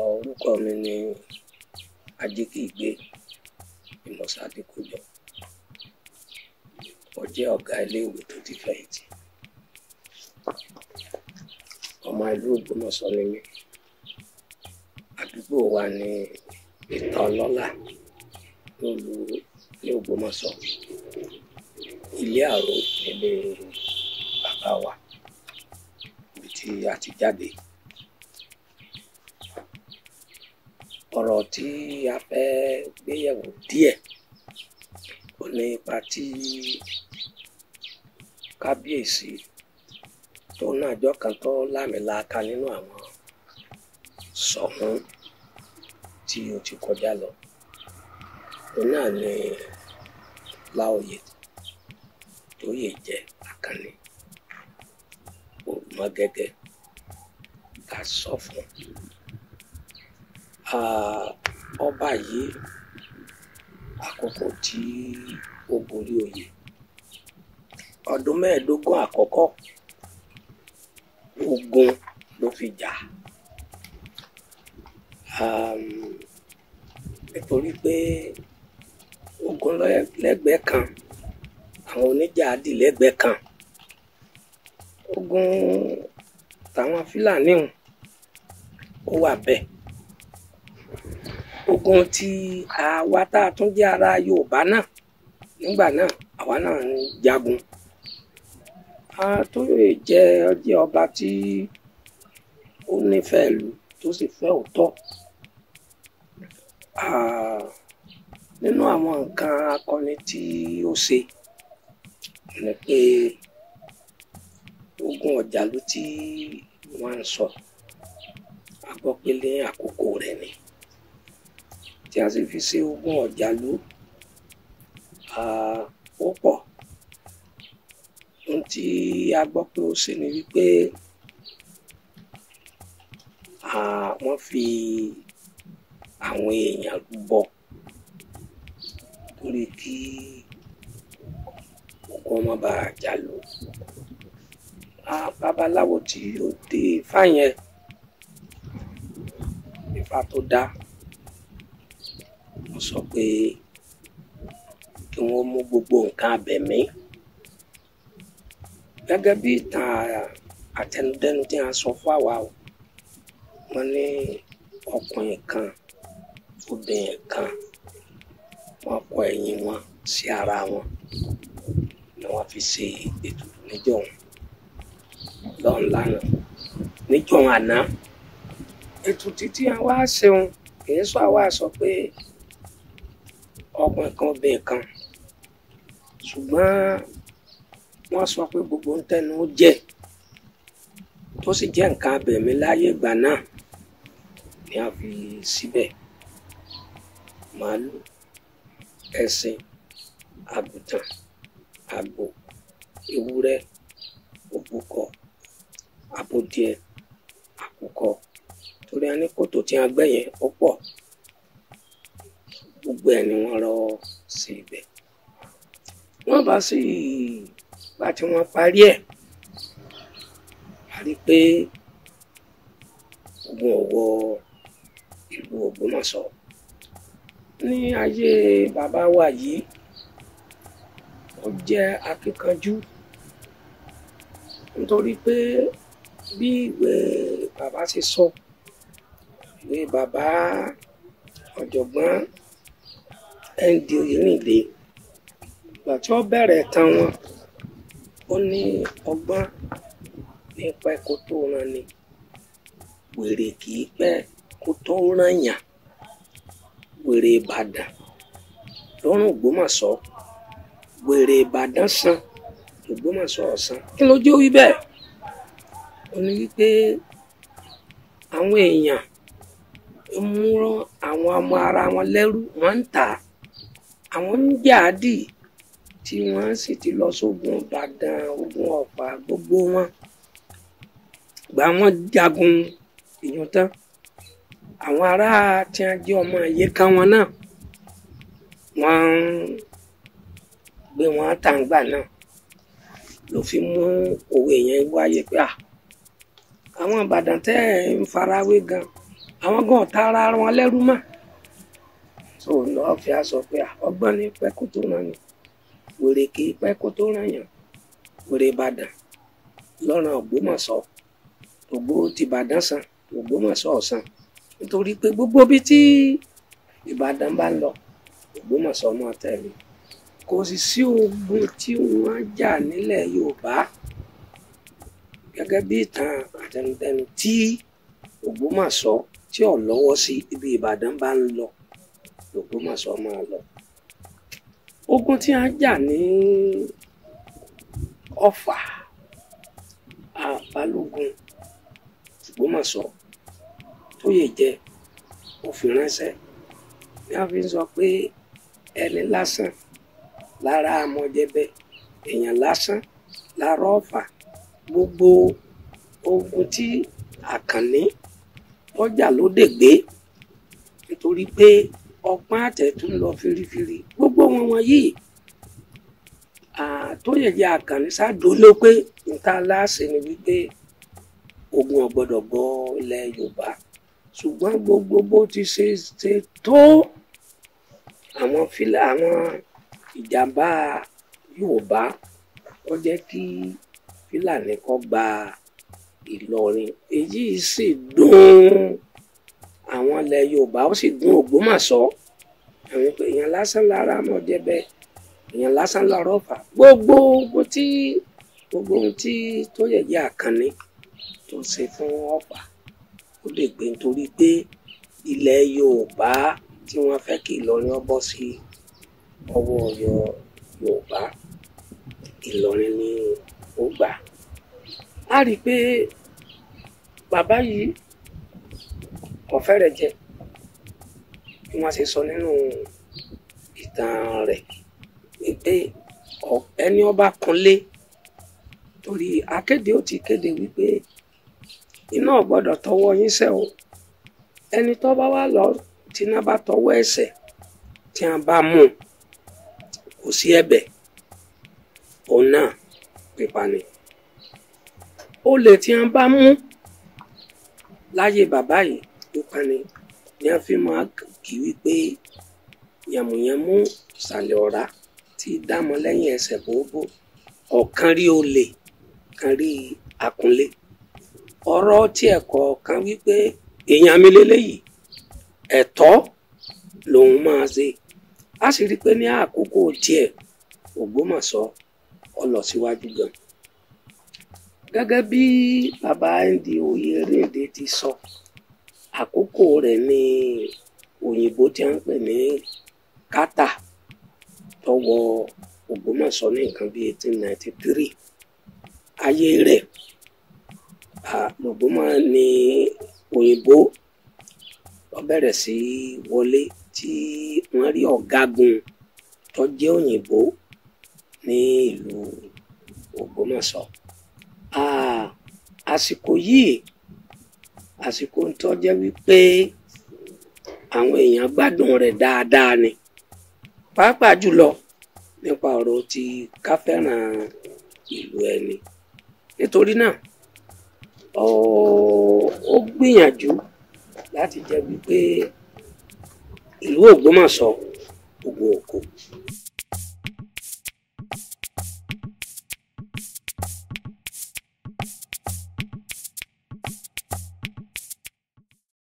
Orúkọ mi ni Ajíkìgbé Ìmọ̀sá Adékòjọ. Mo jẹ́ ọ̀gá iléèwé tó ti fẹ̀yìntì. Ọmọ ìlú Ògbómọ̀ṣọ́ ni mí. Àdúgbò wa ní Ìta Ọlọ́lá ní Ògbómọ̀ṣọ́. Ilé Àrò nílé bàbá wa ibi tí a ti jáde. Ọ̀rọ̀ tí a fẹ́ gbéyẹ̀wò díẹ̀ ó ní ipa tí kábíyèsí tó náà jọ́ kan tó lámìlaka nínú àwọn Ṣọ̀ún tí ó ti kọjá lọ. Òun náà ni Láòyè Tóyè jẹ́ Àkànní Ògúnmọ́gẹ́gẹ́ ká sọ fún. Ọba yìí àkókò tí ó borí oyè ọdún 15 àkọ́kọ́ ogun ló fi jà, nítorí pé ogun lẹ́gbẹ̀ẹ́ kan àwọn oníjà dì lẹ́gbẹ̀ẹ́ kan. Ogun tàwọn Fúlàní ó wà bẹ́ẹ̀. Ogun tí àwa tá a tún jẹ́ ara Yorùbá náà nígbà náà àwa náà ń jagun. Tóyè jẹ́ ọba tí ó nífẹ̀ẹ́ ìlú tó sì fẹ́ òótọ́. Nínú àwọn nǹkan akọni tí ó ṣe ni pé ogun Ọ̀jàlú tí wọ́n ń sọ a gbọ́ pé ní àkókò rẹ̀ ni tí a sì fi ṣe ogun Ọ̀jàlú ó pọ̀. Ohun tí a gbọ́ pé ó ṣe ni wípé wọ́n fi àwọn èèyàn rúbọ torí kí ogun má bàa jàlú. Babaláwo tí ó dé Ifá yẹn, Ifá tó dá, wọ́n sọ pé kí wọ́n mú gbogbo nǹkan abẹ̀mí gẹ́gẹ́ bí ìtàn àtẹnudẹ́nu tí a sọ fún àwa o. Wọ́n ní ọkùnrin kan obìnrin kan wọ́n kọ ẹ̀yìn wọn sí ara wọn ni wọ́n fi ṣe ètùtù níjọ́un lọ́nlànà níjọ́un àná. Ètùtù tí a wá ṣeun kìí sọ àwa sọ pé ọkùnrin kan obìnrin kan, ṣùgbọ́n wọ́n sọ pé gbogbo ń tẹnu jẹ́ tó sì jẹ́ nǹkan abẹ̀mí láyé ìgbà náà ni a fi síbẹ̀. Màálù, ẹṣin, àgùntàn, àgbò, ewúrẹ́, òbúkọ, àbódíẹ, àkùkọ, torí a ní kòtò tí a gbẹ́ yẹn ó pọ̀. Gbogbo ẹ̀ ni wọ́n rọ sí ibẹ̀. Wọ́n bá sì bá tí wọ́n parí ẹ̀, a rí pé ogun ọ̀wọ́ ìlú Ògbómọ̀ṣọ́ ní ayé bàbá wa yìí. Ó jẹ́ akíkanjú nítorí pé bí ìwé bàbá ṣe sọ, ìwé bàbá ọ̀jọ̀gbọ́n N.D. Oyèrìndé ìgbà tí ó bẹ̀rẹ̀ tán wọn, ó ní ọgbọ́n ní pẹ́ kó tó rán ni, wèrè kì í pẹ́ kó tó rán yàn. Wèrè Ìbàdàn lọ́rùn Ògbómọ̀ṣọ́, wèrè Ìbàdàn san Ògbómọ̀ṣọ́ ọ̀sán. Kí ló jẹ́ wí bẹ́ẹ̀? Ó ní wípé àwọn èèyàn ń mú àwọn ọmọ ara wọn lẹ́rú, wọ́n ń tà á. Àwọn oníjàádì tí wọ́n sì ti lọ sógun Ìbàdàn, ogun Ọ̀pá, gbogbo wọn gbà wọ́n jagun ìyún tán. Àwọn ará tí wọ́n jẹ́ ọmọ ìyèká wọn náà wọ́n gbé wọn tàǹgbà náà ló fi mú òwe yẹn wáyé pé àwọn Ìbàdàn tẹ́ ẹ̀ ń farawé gan àwọn gan ọ̀tá ara wọn lẹ́rú mọ́ so lọ́ọ́ fi aṣọ pé ọgbọ́n ní pẹ́ kó tó ràn yàn wèrè kì í pẹ́ kó tó ràn yàn wèrè Ìbàdàn lọ́ràn Ògbómọ̀ṣọ́ Ògbó ti Ìbàdàn sàn Ògbómọ̀ṣọ́ ọ̀sán nítorí pé gbogbo bí tí Ìbàdàn bá ń lọ Ògbómọ̀ṣọ́ máa tẹ̀lé kò sì sí ogun tí wọ́n jà nílẹ̀ Yorùbá gẹ́gẹ́ bí ìtàn àtẹnudẹ́nu tí Ògbómọ̀ṣọ́ tí ò lọ́wọ́ sí ibi Ìbàdàn bá ń lọ Ògbómọ̀ṣọ́ máa lọ. Ogun tí a jà ní Ọ̀fà Balógun Ògbómọ̀ṣọ́ Tóyèjẹ òfin ránṣẹ́ ní a fi ń sọ pé ẹni lásán lára Àmọ̀jẹ̀bẹ èèyàn lásán lára Ọ̀fà gbogbo ogun tí Àkànní ọjà ló dè gbé nítorí pé ọpọ́n àtẹ̀tún lọ firifiri gbogbo wọn wọ̀nyí Tóyèjẹ Àkànní ṣáàdó ló pé níta láàṣẹ ni wípé ogun ò gbọdọ̀ bọ ilẹ̀ Yorùbá ṣùgbọ́n gbogbo bó ti ṣe tó àwọn ìjàmbá Yorùbá ó jẹ́ kí Fúlàní kó gba Ìlọrin èyí sì dùn àwọn ilẹ̀ Yorùbá ó sì dùn Ògbómọ̀ṣọ́ àwọn pé èèyàn lásán lára Àmọ̀jẹ̀bẹ èèyàn lásán lára Ọ̀fà gbogbo ohun tí Tóyèjẹ Àkànní tó ṣe fún Ọ̀fà ó lè gbé nítorí pé ilẹ̀ Yorùbá tí wọ́n fẹ́ kí Ìlọrin ó bọ́ sí ọwọ́ Yorùbá Ìlọrin ni ó gbà á rí i pé bàbá yìí ọ̀fẹ́ rẹ̀ jẹ bí wọ́n ṣe sọ nínú ìtàn rẹ̀ wípé ẹni ọba kunlé torí akéde ó ti kéde wípé iná ò gbọ́dọ̀ tọwọ́ yín sẹ́ o ẹni tó bá wà lọ tí iná bá tọwọ́ ẹsẹ̀ tí a bá mú kò sí ẹ̀bẹ̀ òun náà pípa ni olè tí a bá mú láyé bàbá yìí pípa ni ni a fi máa kí wípé yàmùyàmù ìsàlẹ̀ ọ̀rá tí dámọ̀ lẹ́yìn ẹsẹ̀ bòbò ọ̀kan rí olè kan rí akunlé ọ̀rọ̀ tí ẹ̀kọ́ kan wípé èèyàn mi lélẹ́yìí ẹ̀tọ́ lòun máa ṣe a sì rí i pé ní àkókò tiẹ̀ Ògbómọ̀ṣọ́ ó lọ síwájú gan gẹ́gẹ́ bí bàbá Nd Oyèrìndé ti sọ àkókò rẹ̀ ní òyìnbó tí a ń pè ní Carter tó wọ Ògbómọ̀ṣọ́ ní nǹkan bí 1893 ayé rẹ̀ Ògbómọ̀ṣọ́ ní òyìnbó ló bẹ̀rẹ̀ sí wọlé tí wọ́n rí ọ̀gágun tó jẹ́ òyìnbó ní ìlú Ògbómọ̀ṣọ́ àsìkò yìí àsìkò tó jẹ́ wípé àwọn èèyàn gbádùn rẹ̀ dáadáa ni pàápàá jùlọ nípa ọ̀rọ̀ tí ká fẹ́ràn ìlú ẹni nítorí náà ó gbìyànjú láti jẹ́ wípé ìlú Ògbómọ̀ṣọ́ gbogbo òkú.